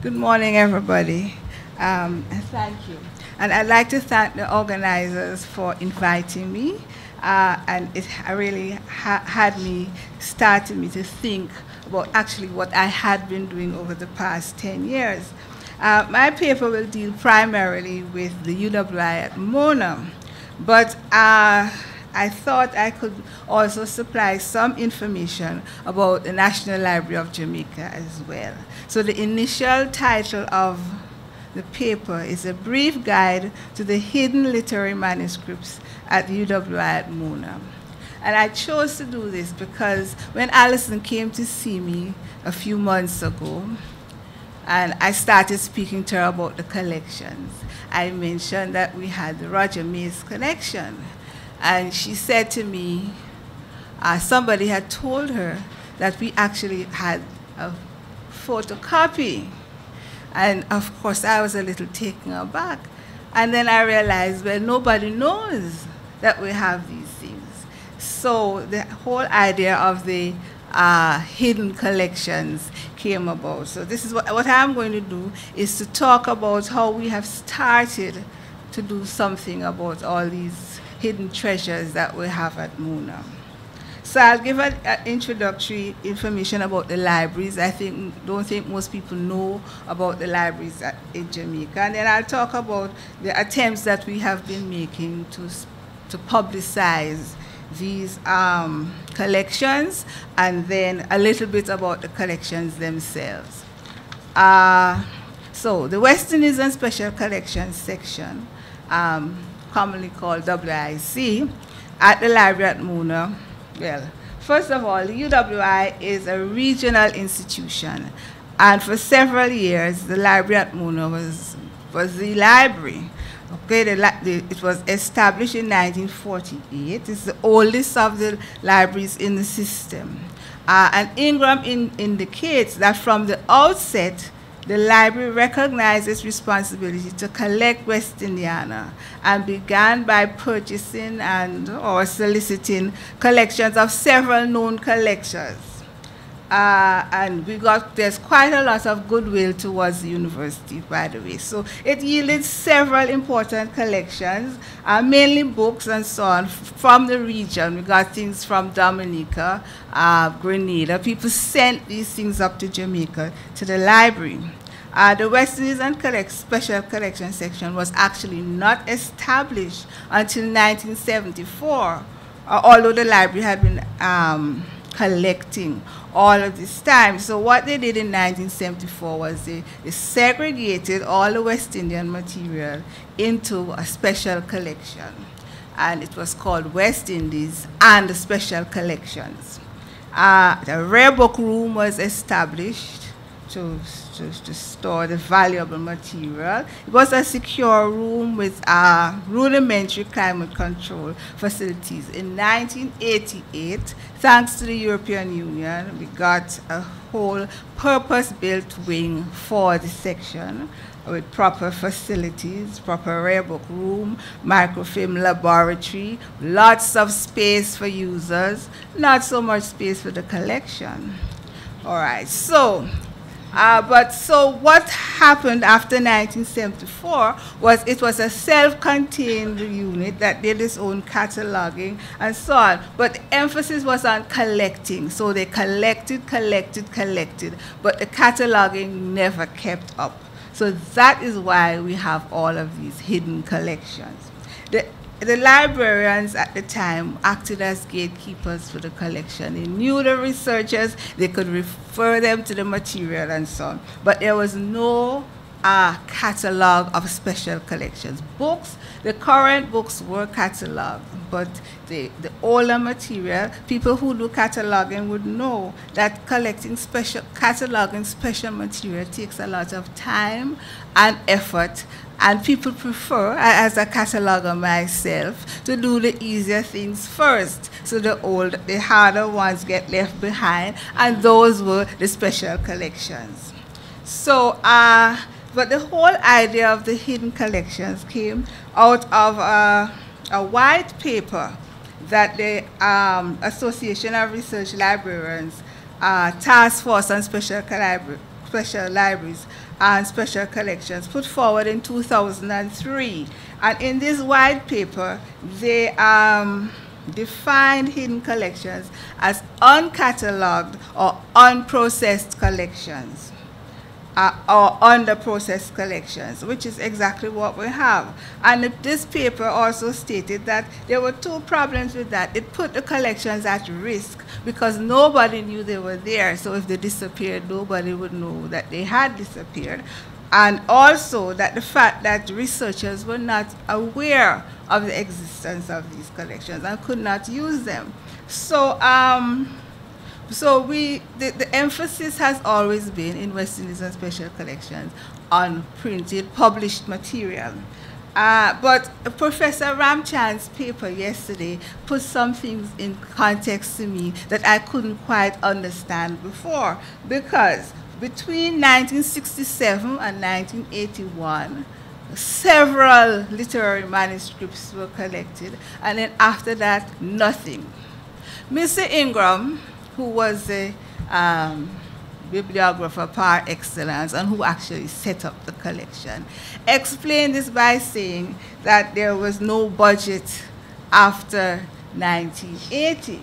Good morning, everybody. And thank you. And I'd like to thank the organizers for inviting me. And it really had me, started me to think about actually what I had been doing over the past 10 years. My paper will deal primarily with the UWI at Mona, but I thought I could also supply some information about the National Library of Jamaica as well. So the initial title of the paper is A Brief Guide to the Hidden Literary Manuscripts at the UWI at Mona. And I chose to do this because when Alison came to see me a few months ago, and I started speaking to her about the collections, I mentioned that we had the Roger Mays collection. And she said to me, somebody had told her that we actually had a photocopy. And of course, I was a little taken aback. And then I realized, well, nobody knows that we have these things. So the whole idea of the hidden collections came about. So this is what I'm going to do, is to talk about how we have started to do something about all these hidden treasures that we have at Mona. So I'll give an introductory information about the libraries. Don't think most people know about the libraries in Jamaica. And then I'll talk about the attempts that we have been making to publicize these collections, and then a little bit about the collections themselves. So the West Indies and Special Collections section, commonly called WIC, at the library at Mona. Well, first of all, the UWI is a regional institution, and for several years, the library at Mona was the library. Okay, it was established in 1948. It's the oldest of the libraries in the system. And Ingram indicates that from the outset, the library recognized its responsibility to collect West Indiana and began by purchasing or soliciting collections of several known collectors. And there's quite a lot of goodwill towards the university, by the way. So it yielded several important collections, mainly books and so on, from the region. We got things from Dominica, Grenada. People sent these things up to Jamaica, to the library. The West Indies and Special Collection section was actually not established until 1974, although the library had been collecting all of this time. So what they did in 1974 was they segregated all the West Indian material into a special collection. And it was called West Indies and the Special Collections. The rare book room was established to store the valuable material. It was a secure room with rudimentary climate control facilities. In 1988, thanks to the European Union, we got a whole purpose-built wing for the section with proper facilities, proper rare book room, microfilm laboratory, lots of space for users, not so much space for the collection. All right, so what happened after 1974 was it was a self-contained unit that did its own cataloging and so on. But the emphasis was on collecting. So they collected, but the cataloging never kept up. So that is why we have all of these hidden collections. The librarians at the time acted as gatekeepers for the collection. They knew the researchers, they could refer them to the material and so on. But there was no catalog of special collections. Books, the current books were cataloged, but the older material, people who do cataloging would know that cataloging special material takes a lot of time and effort. And people prefer, as a cataloger myself, to do the easier things first. So the harder ones get left behind, and those were the special collections. So, but the whole idea of the hidden collections came out of a white paper that the Association of Research Librarians Task Force on Special Libraries and Special Collections put forward in 2003. And in this white paper, they defined hidden collections as uncatalogued or unprocessed collections. Or under-processed collections, which is exactly what we have. And this paper also stated that there were two problems with that. It put the collections at risk because nobody knew they were there. So if they disappeared, nobody would know that they had disappeared. And also that the fact that researchers were not aware of the existence of these collections and could not use them. So, the emphasis has always been in West Indies and Special Collections on printed, published material. But Professor Ramchand's paper yesterday put some things in context to me that I couldn't quite understand before, because between 1967 and 1981, several literary manuscripts were collected, and then after that, nothing. Mr. Ingram, who was a bibliographer par excellence and who actually set up the collection, explained this by saying that there was no budget after 1980.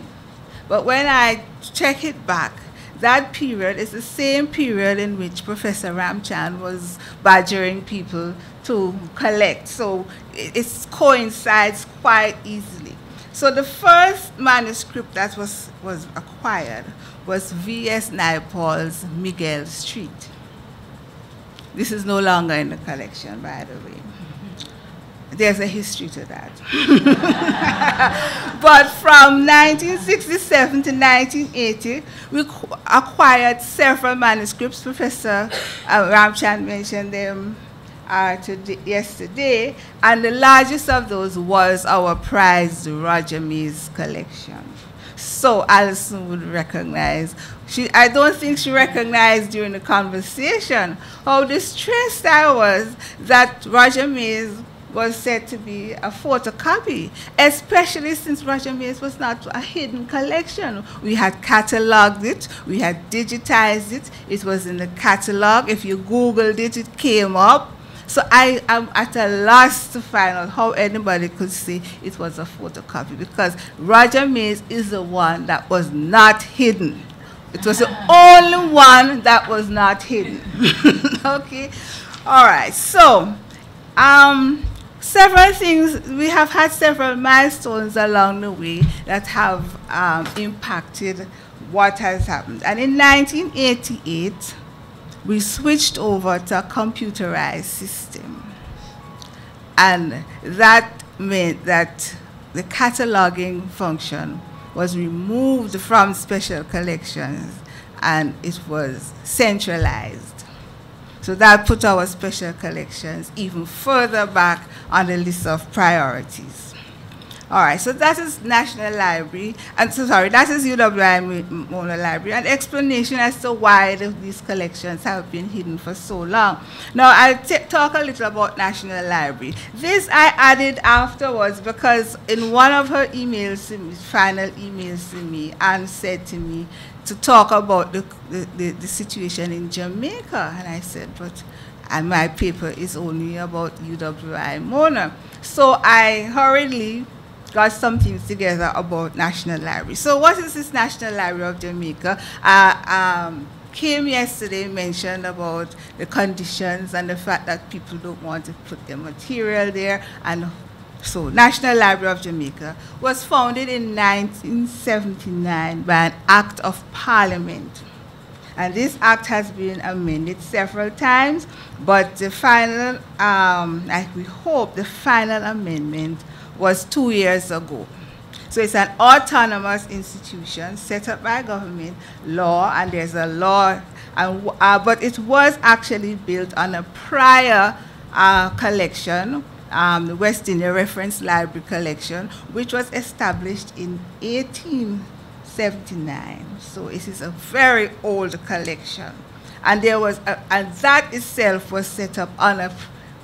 But when I check it back, that period is the same period in which Professor Ramchand was badgering people to collect. So it coincides quite easily. So the first manuscript that was acquired was V.S. Naipaul's Miguel Street. This is no longer in the collection, by the way. There's a history to that. But from 1967 to 1980, we acquired several manuscripts. Professor Ramchand mentioned them yesterday, and the largest of those was our prized Roger Mays collection. So Alison would recognize. I don't think she recognized during the conversation how distressed I was that Roger Mays was said to be a photocopy, especially since Roger Mays was not a hidden collection. We had cataloged it, we had digitized it, it was in the catalog. If you Googled it, it came up. So I am at a loss to find out how anybody could say it was a photocopy, because Roger Mays is the one that was not hidden. It was the only one that was not hidden. Okay? All right. So, several things, we have had several milestones along the way that have impacted what has happened. And in 1988, we switched over to a computerized system. And that meant that the cataloging function was removed from Special Collections and it was centralized. So that put our Special Collections even further back on the list of priorities. All right, so that is National Library, and so sorry, that is UWI Mona Library, an explanation as to why these collections have been hidden for so long. Now, I'll talk a little about National Library. This I added afterwards because in one of her emails to me, final emails to me, Anne said to me to talk about the situation in Jamaica, and I said, but and my paper is only about UWI Mona. So I hurriedly got some things together about National Library. So what is this National Library of Jamaica? Kim yesterday mentioned about the conditions and the fact that people don't want to put their material there. And so National Library of Jamaica was founded in 1979 by an Act of Parliament. And this act has been amended several times, but the final, we hope the final amendment was 2 years ago. So it's an autonomous institution set up by government law, and there's a law, and, but it was actually built on a prior collection, the West India Reference Library Collection, which was established in 1879. So it is a very old collection. And there was and that itself was set up on a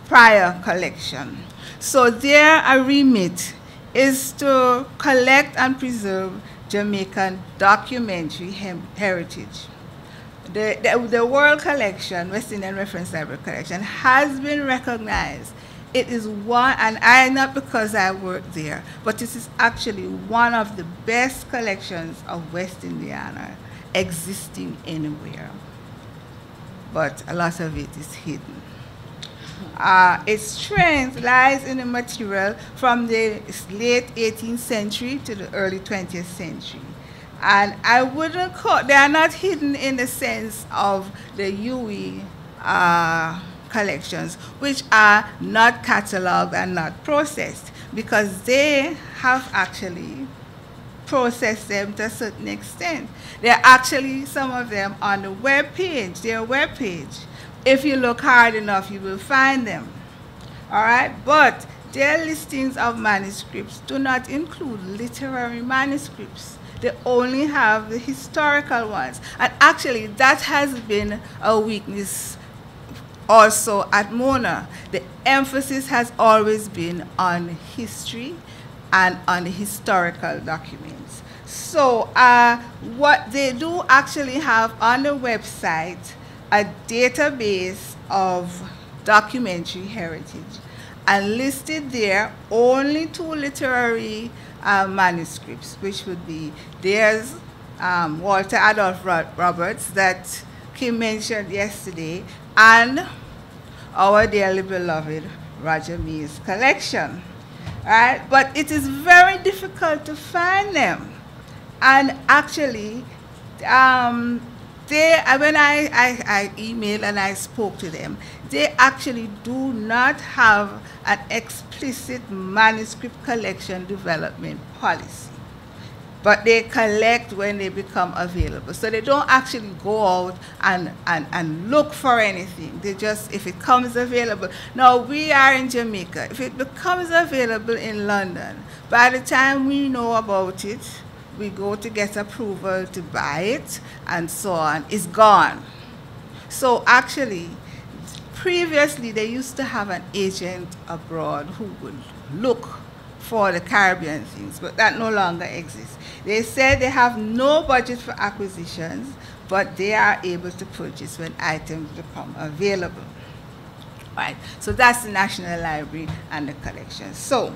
prior collection. So their remit is to collect and preserve Jamaican documentary heritage. The World Collection, West Indian Reference Library Collection, has been recognized. It is one, and not because I work there, but this is actually one of the best collections of West Indiana existing anywhere. But a lot of it is hidden. Its strength lies in the material from the late 18th century to the early 20th century. And I wouldn't call, they are not hidden in the sense of the UE collections, which are not cataloged and not processed, because they have actually processed them to a certain extent. There are actually some of them on the web page, their web page. If you look hard enough, you will find them. All right, but their listings of manuscripts do not include literary manuscripts. They only have the historical ones. And actually, that has been a weakness also at Mona. The emphasis has always been on history and on the historical documents. So what they do actually have on the website, a database of documentary heritage, and listed there only 2 literary manuscripts, which would be there's Walter Adolph Roberts that Kim mentioned yesterday, and our dearly beloved Roger May's collection. Right? But it is very difficult to find them. And actually, when I emailed and I spoke to them, they actually do not have an explicit manuscript collection development policy. But they collect when they become available. So they don't actually go out and look for anything. They just, if it comes available. Now, we are in Jamaica. If it becomes available in London, by the time we know about it, we go to get approval to buy it, and so on. It's gone. So actually, previously, they used to have an agent abroad who would look for the Caribbean things, but that no longer exists. They said they have no budget for acquisitions, but they are able to purchase when items become available. Right. So that's the National Library and the collection. So,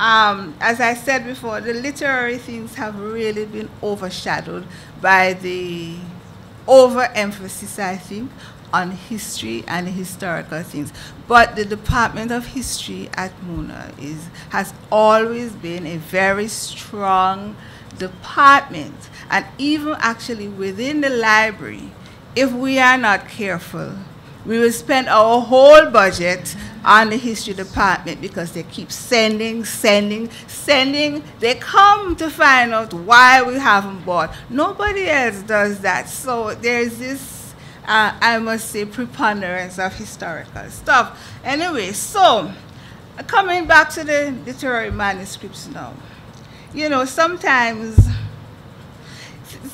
as I said before, the literary things have really been overshadowed by the overemphasis, I think, on history and historical things. But the Department of History at Mona has always been a very strong department. And even actually within the library, if we are not careful, we will spend our whole budget on the history department because they keep sending. They come to find out why we haven't bought. Nobody else does that. So there's this, I must say, preponderance of historical stuff. Anyway, so coming back to the literary manuscripts now. You know, sometimes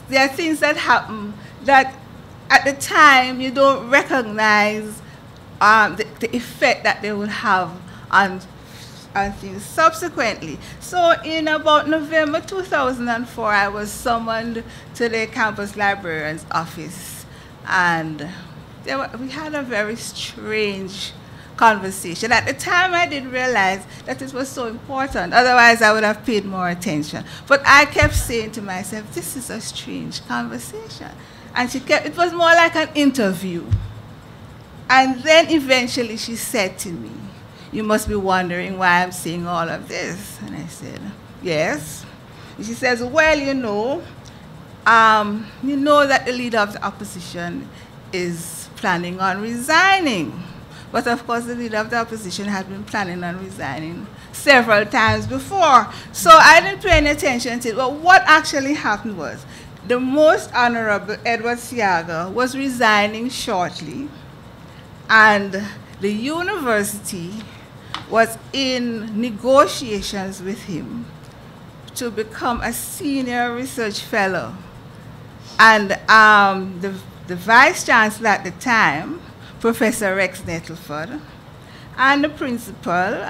there are things that happen that at the time you don't recognize the effect that they will have on things subsequently. So in about November 2004, I was summoned to the campus librarian's office, and we had a very strange conversation. At the time, I didn't realize that it was so important. Otherwise, I would have paid more attention. But I kept saying to myself, this is a strange conversation. And it was more like an interview. And then eventually she said to me, you must be wondering why I'm saying all of this. And I said, yes. And she says, well, you know that the leader of the opposition is planning on resigning. But of course, the leader of the opposition had been planning on resigning several times before. So I didn't pay any attention to it. But what actually happened was, the Most Honorable Edward Siaga was resigning shortly, and the university was in negotiations with him to become a senior research fellow. And the vice chancellor at the time, Professor Rex Nettleford, and the principal,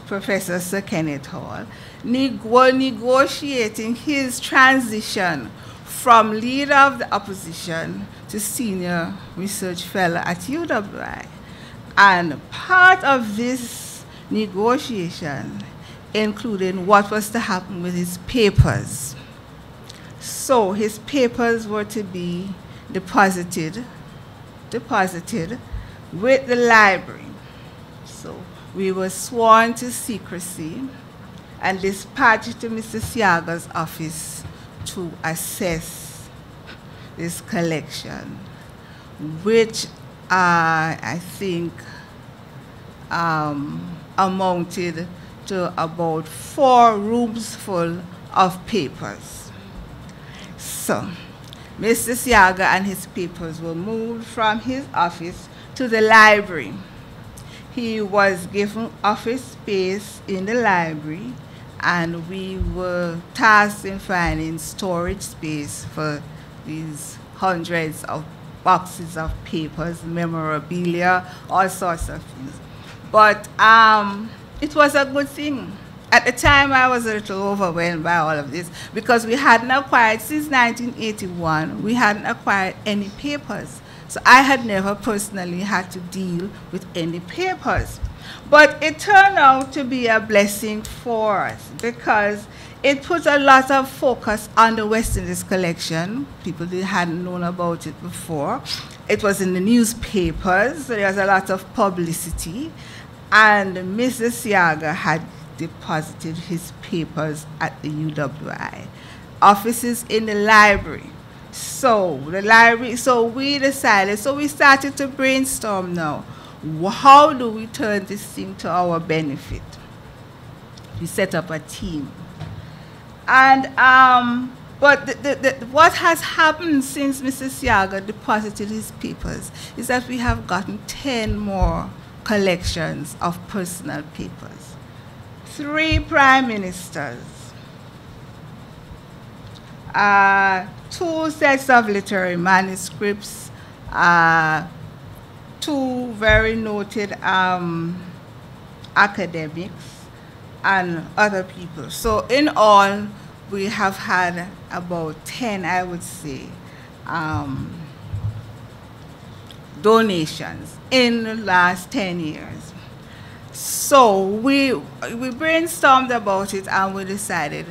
Professor Sir Kenneth Hall, were negotiating his transition from leader of the opposition to senior research fellow at UWI. And part of this negotiation included what was to happen with his papers. So his papers were to be deposited with the library. So we were sworn to secrecy and dispatched to Mr. Siaga's office to assess this collection, which I think amounted to about 4 rooms full of papers. So Mr. Siaga and his papers were moved from his office to the library. He was given office space in the library, and we were tasked in finding storage space for these hundreds of boxes of papers, memorabilia, all sorts of things. But it was a good thing. At the time, I was a little overwhelmed by all of this because we hadn't acquired, since 1981, we hadn't acquired any papers. So I had never personally had to deal with any papers. But it turned out to be a blessing for us because it put a lot of focus on the West Indies collection. People hadn't known about it before. It was in the newspapers, so there was a lot of publicity. And Mr. Siaga had deposited his papers at the UWI. Offices in the library. So we decided, so we started to brainstorm now. How do we turn this thing to our benefit? We set up a team. And, but what has happened since Mr. Siaga deposited his papers is that we have gotten 10 more collections of personal papers. 3 prime ministers, 2 sets of literary manuscripts, 2 very noted academics, and other people. So in all, we have had about 10, I would say, donations in the last 10 years. So we brainstormed about it and we decided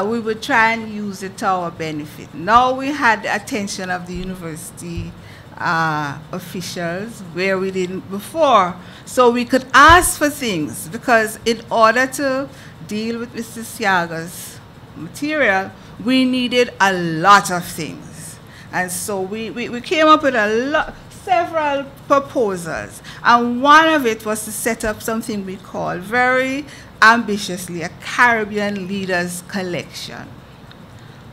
we would try and use it to our benefit. Now we had the attention of the university officials where we didn't before. So we could ask for things because in order to deal with Mr. Siaga's material, we needed a lot of things. And so we came up with several proposals, and one of it was to set up something we call very ambitiously a Caribbean Leaders Collection.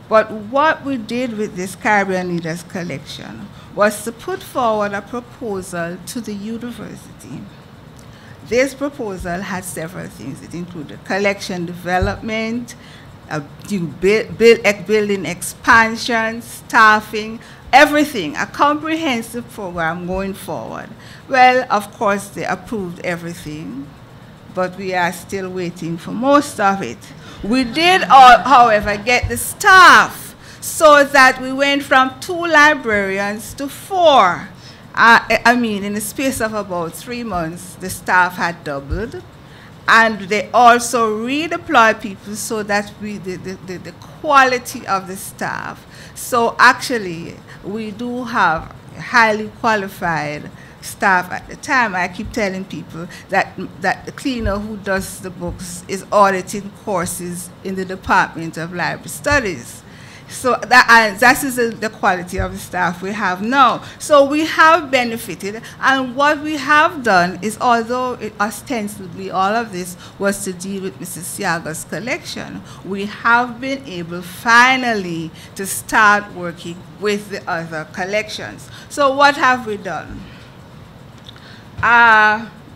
But what we did with this Caribbean Leaders Collection was to put forward a proposal to the university. This proposal had several things. It included collection development, building expansion, staffing, everything, a comprehensive program going forward. Well, of course, they approved everything, but we are still waiting for most of it. We did, however, get the staff so that we went from 2 librarians to 4. I mean, in the space of about 3 months, the staff had doubled. And they also redeploy people so that the quality of the staff. So actually, we do have highly qualified staff at the time. I keep telling people that the cleaner who does the books is auditing courses in the Department of Library Studies. So that is the quality of the staff we have now. So we have benefited, and what we have done is, although ostensibly all of this was to deal with Mrs. Siaga's collection, we have been able finally to start working with the other collections. So what have we done?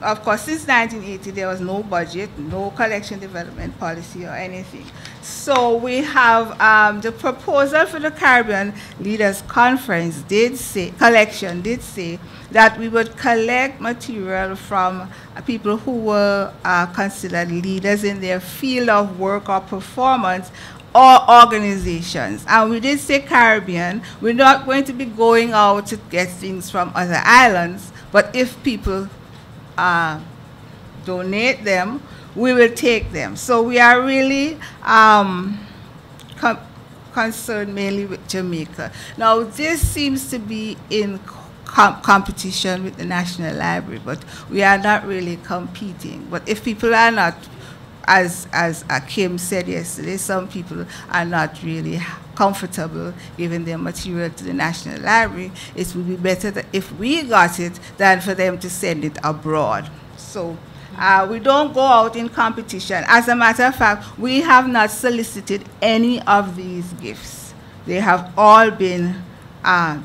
Of course, since 1980, there was no budget, no collection development policy or anything. So we have the proposal for the Caribbean Leaders Conference collection did say that we would collect material from people who were considered leaders in their field of work or performance or organizations. And we did say Caribbean. We're not going to be going out to get things from other islands, but if people donate them, we will take them. So we are really concerned mainly with Jamaica. Now, this seems to be in competition with the National Library, but we are not really competing. But if people are not, as Kim said yesterday, some people are not really comfortable giving their material to the National Library, it would be better that if we got it than for them to send it abroad. So we don't go out in competition. As a matter of fact, we have not solicited any of these gifts. They have all been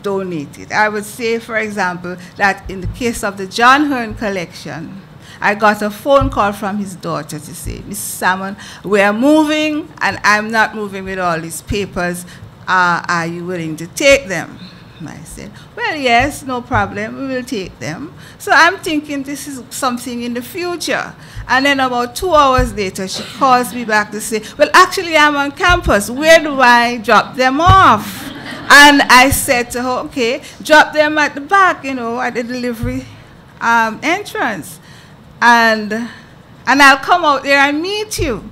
donated. I would say, for example, that in the case of the John Hearn collection, I got a phone call from his daughter to say, Miss Salmon, we are moving, and I'm not moving with all these papers. Are you willing to take them? And I said, well, yes, no problem, we will take them. So I'm thinking this is something in the future. And then about 2 hours later, she calls me back to say, well, actually, I'm on campus. Where do I drop them off? And I said to her, okay, drop them at the back, you know, at the delivery entrance. And I'll come out there and meet you.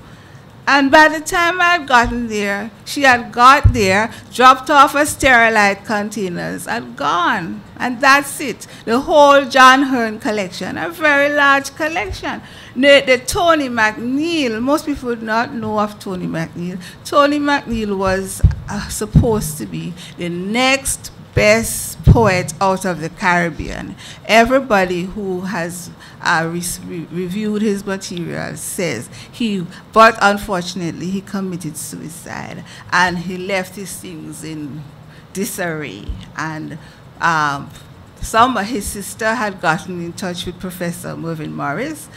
And by the time I had gotten there, she had got there, dropped off her sterilite containers, and gone. And that's it. The whole John Hearn collection, a very large collection. The Tony McNeill, most people would not know of Tony McNeill. Tony McNeill was supposed to be the next best poet out of the Caribbean. Everybody who has reviewed his material says but unfortunately he committed suicide and he left his things in disarray. And his sister had gotten in touch with Professor Mervyn Morris,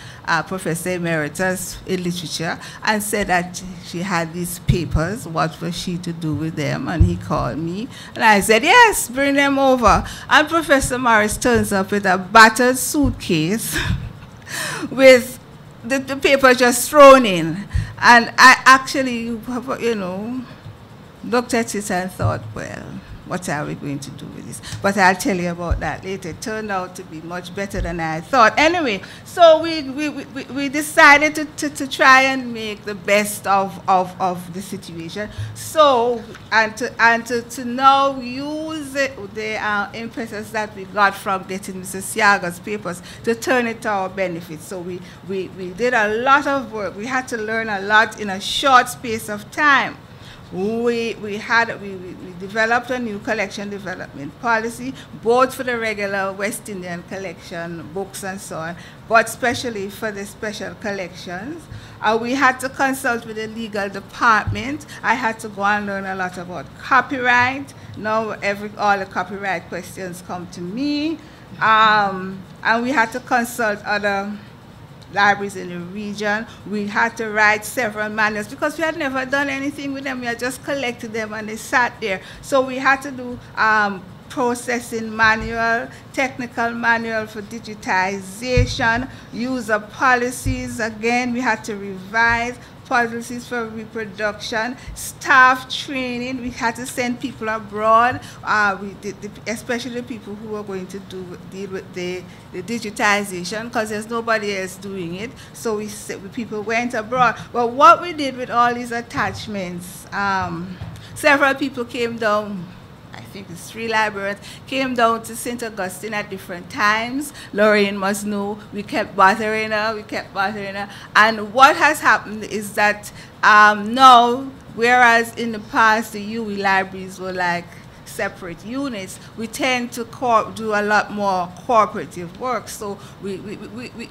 Professor Emeritus in Literature, and said that she had these papers, what was she to do with them? And he called me, and I said, yes, bring them over. And Professor Morris turns up with a battered suitcase with the paper just thrown in. And I actually, you know, looked at it and thought, well, what are we going to do with this? But I'll tell you about that later. It turned out to be much better than I thought. Anyway, so we decided to try and make the best of the situation. So, and to now use the impetus that we got from getting Mr. Siaga's papers to turn it to our benefit. So we did a lot of work. We had to learn a lot in a short space of time. We developed a new collection development policy, both for the regular West Indian collection, books and so on, but especially for the special collections. We had to consult with the legal department. I had to go and learn a lot about copyright. Now all the copyright questions come to me. And we had to consult other libraries in the region. We had to write several manuals because we had never done anything with them. We had just collected them and they sat there. So we had to do processing manual, technical manual for digitization, user policies. Again, we had to revise policies for reproduction, staff training. We had to send people abroad, especially people who were going to deal with the digitization, because there's nobody else doing it. So people went abroad. But what we did with all these attachments, several people came down. I think it's 3 librarians, came down to St. Augustine at different times. Lorraine must know. We kept bothering her, And what has happened is that now, whereas in the past the UE libraries were like separate units, we tend to do a lot more cooperative work. So we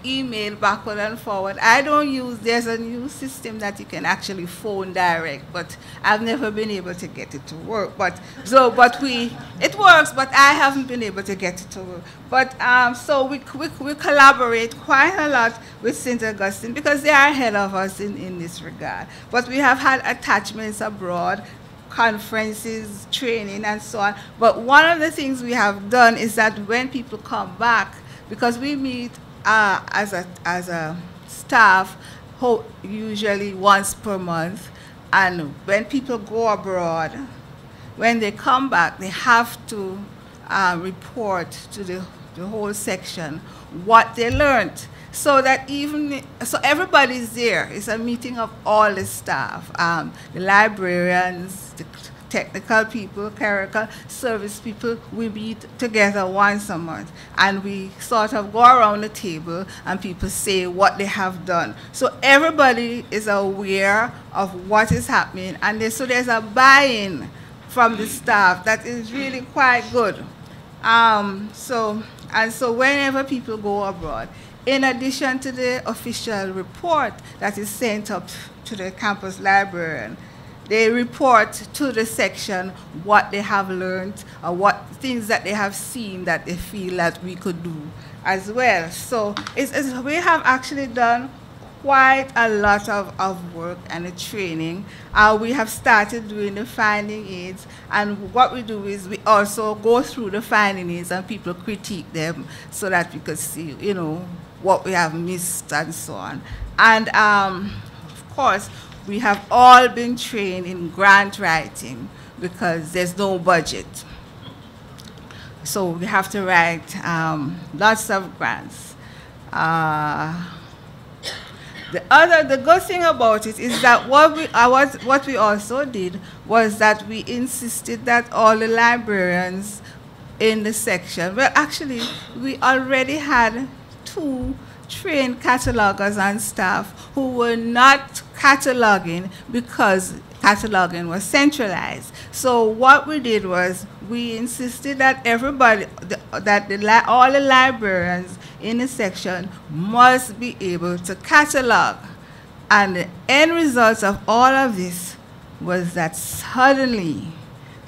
email backward and forward. There's a new system that you can actually phone direct, but I've never been able to get it to work. It works, but I haven't been able to get it to work. But so we collaborate quite a lot with St. Augustine because they are ahead of us in this regard. But we have had attachments abroad, conferences, training, and so on. But one of the things we have done is that when people come back, because we meet as a staff usually once per month, And when people go abroad, when they come back, they have to report to the whole section what they learned. So that so everybody's there. It's a meeting of all the staff, the librarians, the technical people, clerical service people. We meet together once a month, and we sort of go around the table and people say what they have done. So everybody is aware of what is happening, and so there's a buy-in from the staff that is really quite good. So whenever people go abroad, in addition to the official report that is sent up to the campus librarian, they report to the section what they have learned or what things that they have seen that they feel that we could do as well. So we have actually done quite a lot of work and training. We have started doing the finding aids, and what we do is we also go through the finding aids and people critique them so that we could see, you know, what we have missed and so on. And of course, we have all been trained in grant writing because there's no budget. So we have to write lots of grants. The good thing about it is that what we also did was that we insisted that all the librarians in the section, well, actually, we already had 2 trained catalogers and staff who were not cataloging because cataloging was centralized. So what we did was we insisted that everybody, all the librarians in the section must be able to catalog. And the end result of all of this was that suddenly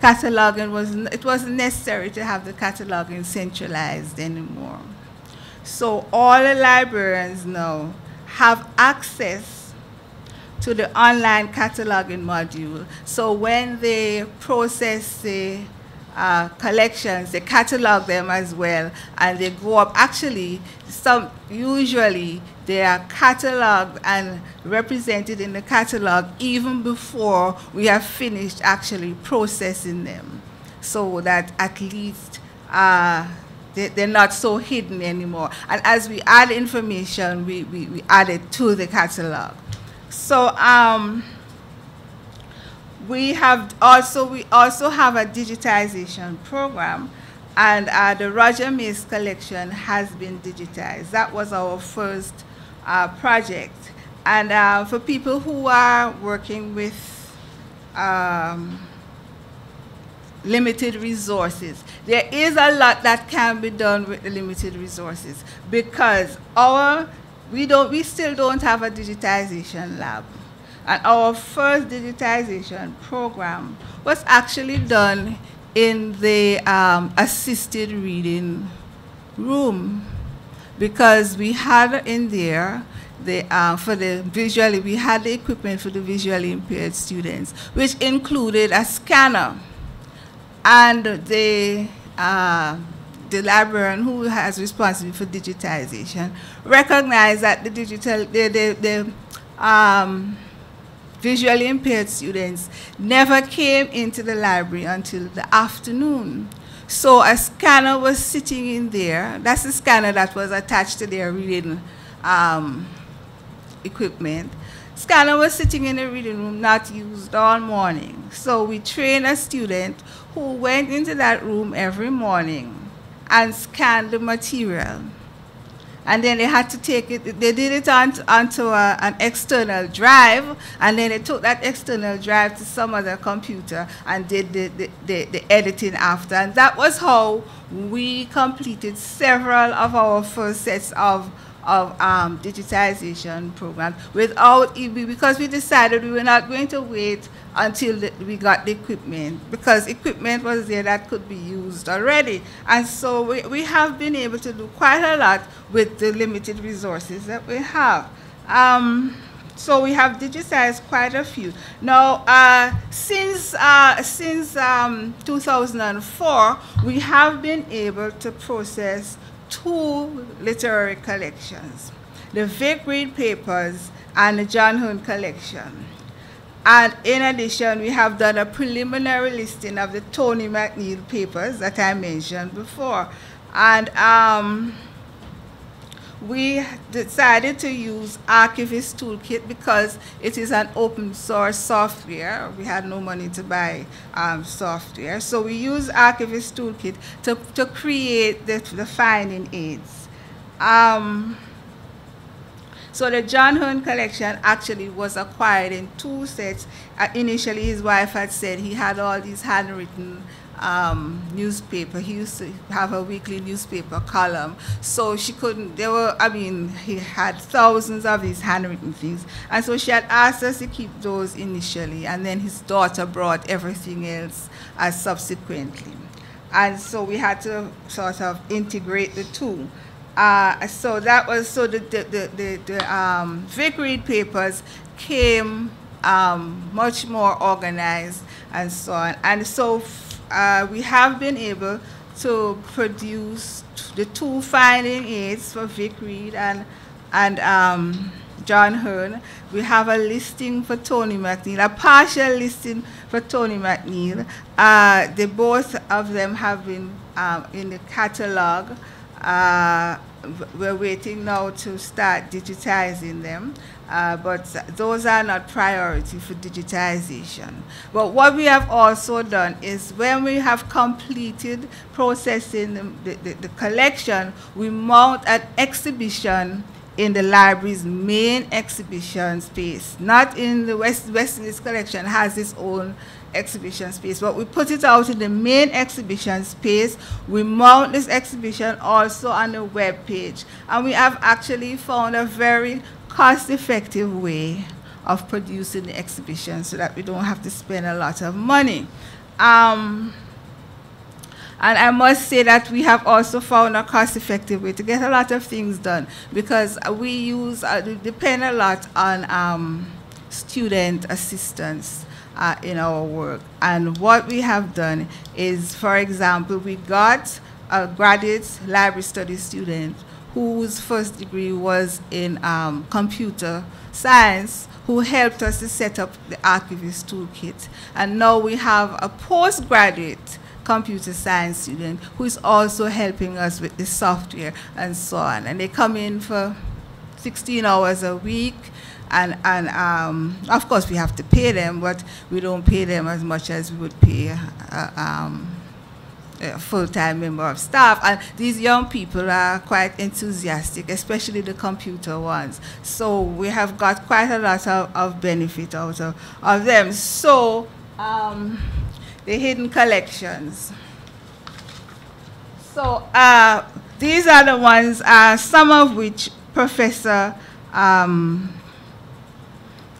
cataloging it wasn't necessary to have the cataloging centralized anymore. So all the librarians now have access to the online cataloging module. So when they process the collections, they catalog them as well, and they go up. Actually, usually they are cataloged and represented in the catalog even before we have finished actually processing them, so that at least they're not so hidden anymore. And as we add information, we add it to the catalog. So we also have a digitization program, and the Roger Mace collection has been digitized. That was our first project. And for people who are working with limited resources, there is a lot that can be done with the limited resources, because we still don't have a digitization lab. And our first digitization program was actually done in the assisted reading room, because we had in there we had the equipment for the visually impaired students, which included a scanner. And the librarian who has responsibility for digitization recognized that the visually impaired students never came into the library until the afternoon. So a scanner was sitting in there. That's the scanner that was attached to their reading equipment. Scanner was sitting in the reading room, not used all morning. So we trained a student who went into that room every morning and scanned the material. And then they had to take it, they did it onto an external drive, and then they took that external drive to some other computer and did the editing after. And that was how we completed several of our first sets of digitization programs because we decided we were not going to wait until we got the equipment, because equipment was there that could be used already. And so we have been able to do quite a lot with the limited resources that we have. So we have digitized quite a few. Now, since 2004, we have been able to process 2 literary collections, the Vic Reed Papers and the John Hearn collection. And in addition, we have done a preliminary listing of the Tony McNeill papers that I mentioned before. And we decided to use Archivist Toolkit because it is an open source software. We had no money to buy software. So we use Archivist Toolkit to create the finding aids. So the John Hearn collection actually was acquired in 2 sets. Initially, his wife had said he had all these handwritten newspaper. He used to have a weekly newspaper column. So she couldn't, he had thousands of these handwritten things. And so she had asked us to keep those initially, and then his daughter brought everything else subsequently. And so we had to sort of integrate the two. So that was, so the Vic Reed papers came much more organized and so on. And so we have been able to produce the 2 finding aids for Vic Reed and John Hearn. We have a listing for Tony McNeill, a partial listing for Tony McNeill. The both of them have been in the catalog. We're waiting now to start digitizing them, but those are not priority for digitization. But what we have also done is when we have completed processing the collection, we mount an exhibition in the library's main exhibition space. Not in the West Indies collection has its own exhibition space, but we put it out in the main exhibition space. We mount this exhibition also on the web page, and we have actually found a very cost-effective way of producing the exhibition so that we don't have to spend a lot of money. And I must say that we have also found a cost-effective way to get a lot of things done, because we depend a lot on student assistance in our work. And what we have done is, for example, we got a graduate library studies student whose first degree was in computer science, who helped us to set up the Archivist Toolkit. And now we have a postgraduate computer science student who is also helping us with the software and so on. And they come in for 16 hours a week. And of course, we have to pay them, but we don't pay them as much as we would pay a full-time member of staff. And these young people are quite enthusiastic, especially the computer ones. So we have got quite a lot of benefit out of them. So the hidden collections. So these are the ones, some of which Professor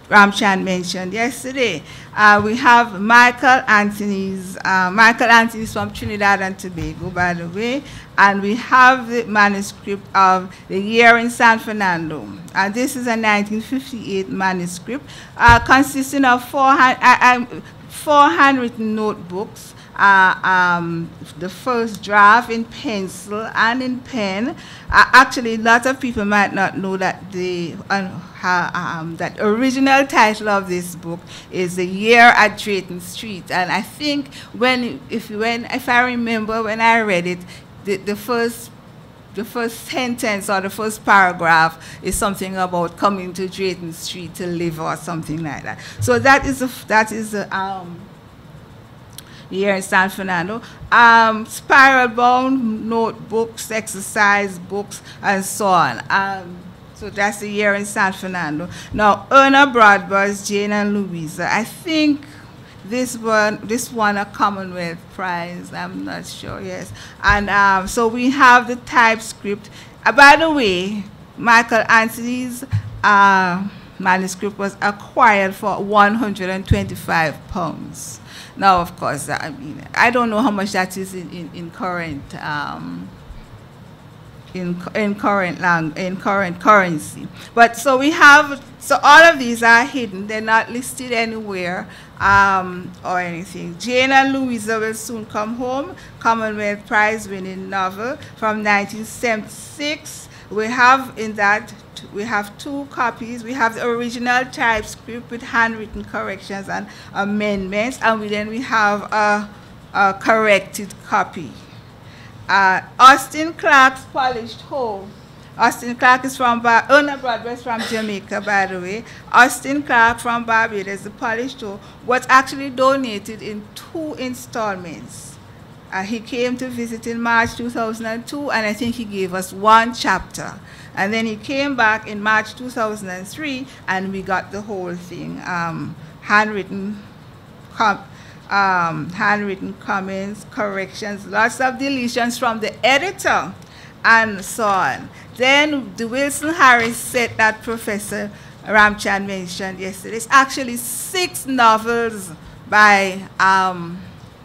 Ramchan mentioned yesterday. We have Michael Anthony's from Trinidad and Tobago, by the way, and we have the manuscript of The Year in San Fernando. And this is a 1958 manuscript consisting of 400 notebooks, the first draft in pencil and in pen. Actually, a lot of people might not know that the that original title of this book is The Year at Drayton Street. And I think if I remember when I read it, the first sentence or the first paragraph is something about coming to Drayton Street to live or something like that. So that is Year in San Fernando. Spiral-bound notebooks, exercise books, and so on. So that's The Year in San Fernando. Now, Erna Bradbur's Jane and Louisa. I think this won a Commonwealth Prize. I'm not sure, yes. And so we have the typescript. By the way, Michael Anthony's manuscript was acquired for £125. Now, of course, I mean, I don't know how much that is in current current currency. But so we have, so all of these are hidden. They're not listed anywhere or anything. Jane and Louisa Will Soon Come Home, Commonwealth Prize winning novel from 1976. We have in that, we have 2 copies. We have the original typescript with handwritten corrections and amendments, and then we have a corrected copy. Austin Clark's polished whole. Austin Clark is from, Una Broadway from Jamaica, by the way. Austin Clark from Barbados, the polished whole, was actually donated in 2 installments. He came to visit in March 2002, and I think he gave us 1 chapter. And then he came back in March 2003, and we got the whole thing, handwritten comments, corrections, lots of deletions from the editor, and so on. Then the Wilson Harris set that Professor Ramchand mentioned yesterday. It's actually 6 novels by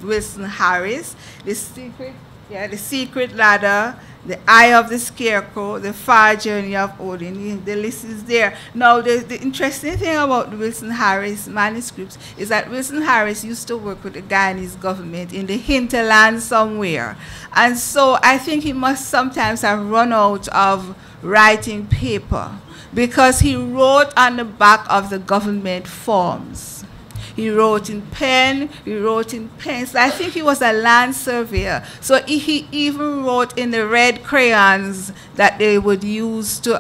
Wilson Harris. The Secret Ladder, The Eye of the Scarecrow, The Far Journey of Odin. The list is there. Now, the interesting thing about the Wilson Harris manuscripts is that Wilson Harris used to work with the Guyanese government in the hinterland somewhere. And so I think he must sometimes have run out of writing paper, because he wrote on the back of the government forms. He wrote in pen, he wrote in pencil. I think he was a land surveyor. So he even wrote in the red crayons that they would use to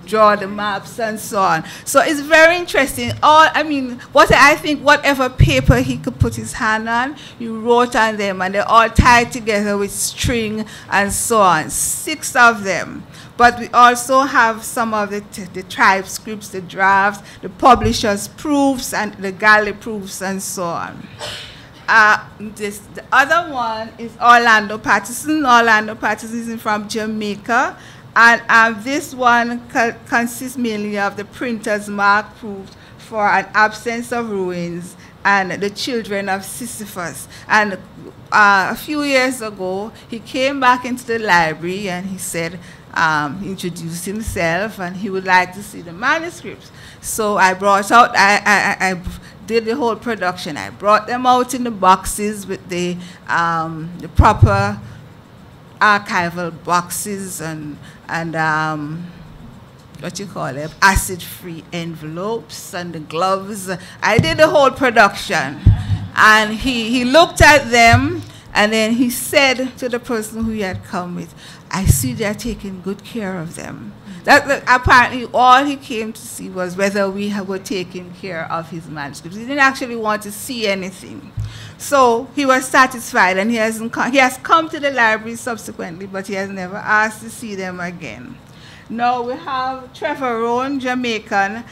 draw the maps and so on. So it's very interesting. I think whatever paper he could put his hand on, he wrote on them, and they're all tied together with string and so on. 6 of them. But we also have some of the typescripts, the drafts, the publisher's proofs, and the galley proofs, and so on. The other one is Orlando Patterson. Orlando Patterson is from Jamaica. And this one consists mainly of the printer's mark proofs for an absence of ruins and the children of Sisyphus. And a few years ago, he came back into the library and he said, he introduced himself, and he would like to see the manuscripts. So I brought out, I did the whole production. I brought them out in the boxes with the proper archival boxes and what you call it, acid-free envelopes and the gloves. I did the whole production. And he looked at them, and then he said to the person who he had come with, I see they're taking good care of them. Apparently all he came to see was whether we were taking care of his manuscripts. He didn't actually want to see anything. So he was satisfied, and he has come to the library subsequently, but he has never asked to see them again. Now we have Trevor Rowan, Jamaican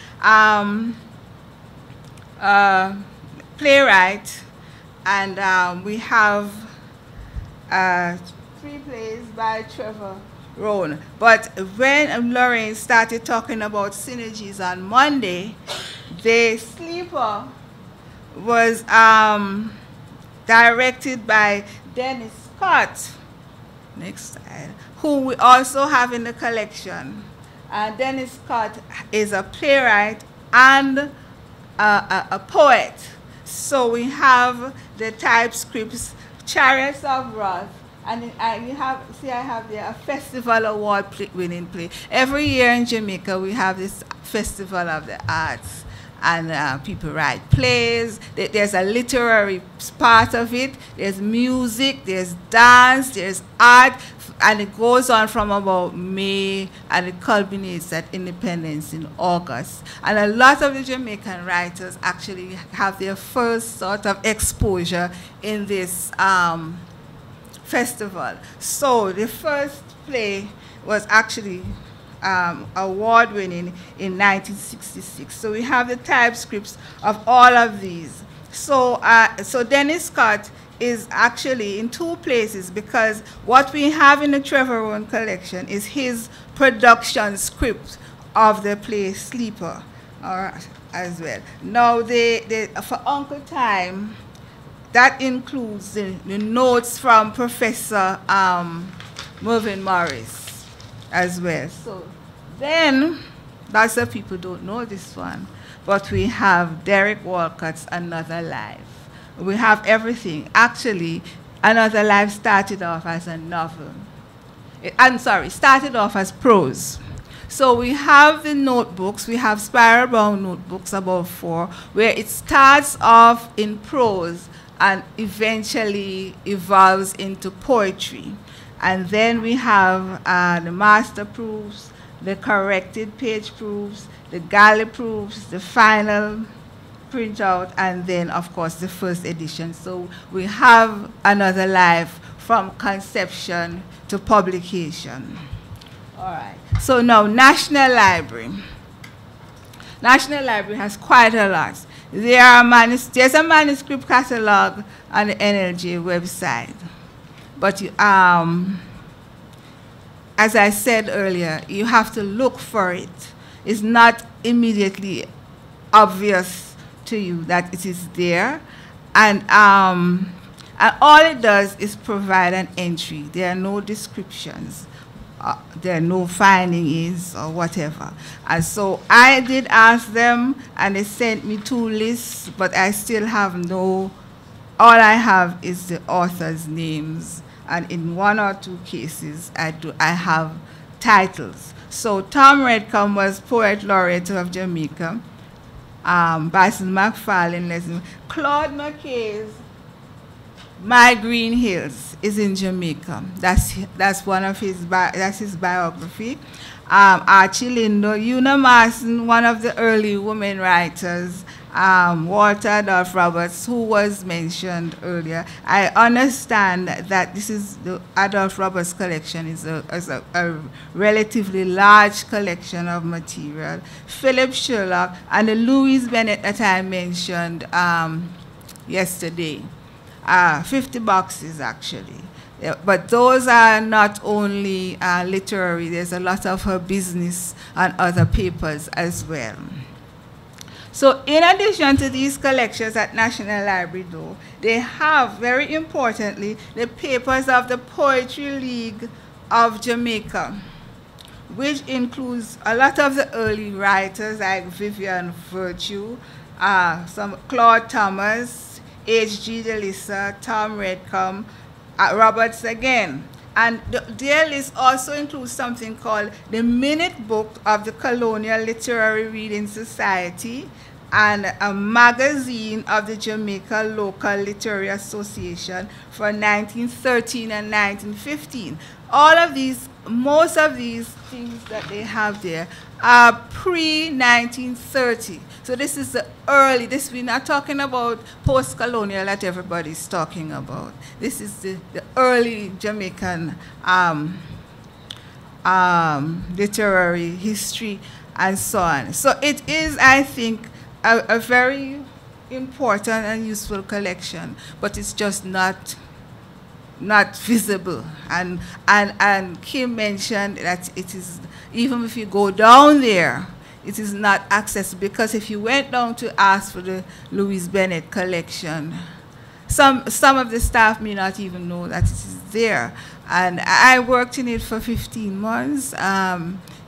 playwright, and we have 3 plays by Trevor Rowan. But when Lorraine started talking about synergies on Monday, the Sleeper was directed by Dennis Scott, next slide, who we also have in the collection. Dennis Scott is a playwright and a poet. So we have the typescripts, Chariots of Wrath, and I have there a festival award-winning play. Every year in Jamaica, we have this festival of the arts, and people write plays. There's a literary part of it. There's music, there's dance, there's art, and it goes on from about May, and it culminates at Independence in August. And a lot of the Jamaican writers actually have their first sort of exposure in this festival. So the first play was actually award-winning in 1966. So we have the typescripts of all of these. So Dennis Scott is actually in 2 places, because what we have in the Trevor Rowan collection is his production script of the play Sleeper as well. Now, for Uncle Time, that includes the notes from Professor Mervyn Morris as well. So then, lots of people don't know this one, but we have Derek Walcott's Another Life. We have everything. Actually, Another Life started off as a novel. I'm sorry, started off as prose. So we have the notebooks, we have spiral-bound notebooks, about 4, where it starts off in prose and eventually evolves into poetry. And then we have the master proofs, the corrected page proofs, the galley proofs, the final printout, and then, of course, the first edition. So we have another life from conception to publication. All right. So now, National Library. National Library has quite a lot. There's a manuscript catalog on the NLJ website. But as I said earlier, you have to look for it. It's not immediately obvious to you that it is there. And all it does is provide an entry. There are no descriptions. There are no findings or whatever. And so I did ask them, and they sent me 2 lists, but I still have all I have is the authors' names. And in 1 or 2 cases, I have titles. So Tom Redcombe was Poet Laureate of Jamaica. Basil McFarlane, Claude McKay's My Green Hills is in Jamaica. That's one of his biography. Archie Lindo, Una Marson, one of the early women writers, Walter Adolph Roberts, who was mentioned earlier. I understand that this is the Adolph Roberts collection is a relatively large collection of material. Philip Sherlock and the Louise Bennett that I mentioned yesterday. 50 boxes, actually. Yeah, but those are not only literary, there's a lot of her business and other papers as well. So in addition to these collections at National Library, though, they have, very importantly, the papers of the Poetry League of Jamaica, which includes a lot of the early writers like Vivian Virtue, some Claude Thomas, H.G. DeLissa, Tom Redcombe, Roberts again. And their list also includes something called the Minute Book of the Colonial Literary Reading Society and a magazine of the Jamaica Local Literary Association for 1913 and 1915. All of these, most of these things that they have there are pre-1930. So this is the early, we're not talking about post-colonial that everybody's talking about. This is the early Jamaican literary history and so on. So it is, I think, a very important and useful collection, but it's just not visible. And Kim mentioned that it is, even if you go down there, it is not accessible, because if you went down to ask for the Louise Bennett collection, some of the staff may not even know that it is there. And I worked in it for 15 months.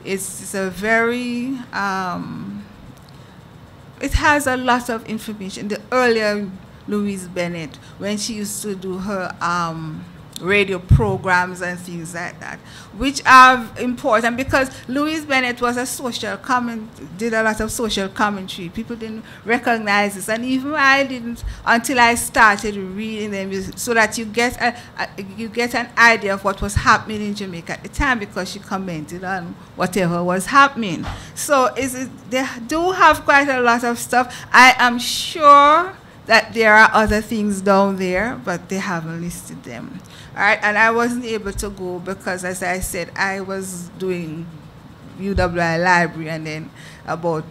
It's a very, it has a lot of information. The earlier Louise Bennett, when she used to do her radio programs and things like that, which are important because Louise Bennett was a did a lot of social commentary. People didn't recognize this, and even I didn't until I started reading them, so that you get an idea of what was happening in Jamaica at the time, because she commented on whatever was happening. So they do have quite a lot of stuff. I am sure that there are other things down there, but they haven't listed them. All right, and I wasn't able to go because, as I said, I was doing UWI Library, and then about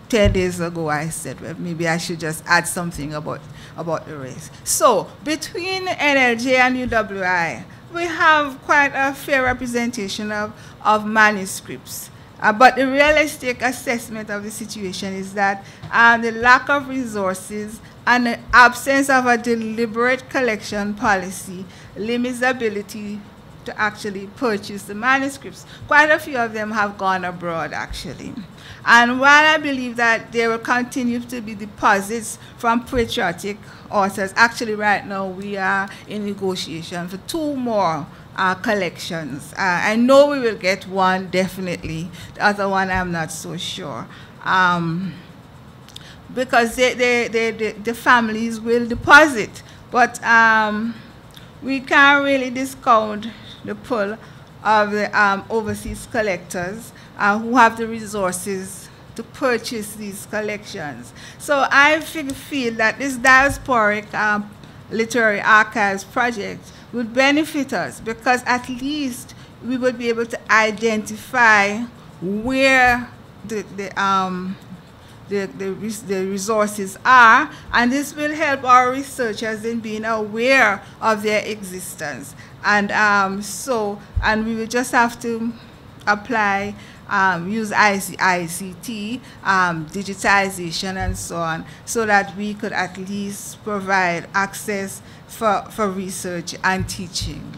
10 days ago I said, well, maybe I should just add something about the rest. So between NLJ and UWI, we have quite a fair representation of manuscripts. But the realistic assessment of the situation is that the lack of resources and the absence of a deliberate collection policy limits the ability to actually purchase the manuscripts. Quite a few of them have gone abroad, actually. And while I believe that there will continue to be deposits from patriotic authors, actually right now we are in negotiation for 2 more collections. I know we will get one, definitely. The other one I'm not so sure. Because the families will deposit. But we can't really discount the pull of the overseas collectors who have the resources to purchase these collections. So I feel that this diasporic literary archives project would benefit us, because at least we would be able to identify where the resources are, and this will help our researchers in being aware of their existence. And and we will just have to apply, use ICT, digitization, and so on, so that we could at least provide access for research and teaching.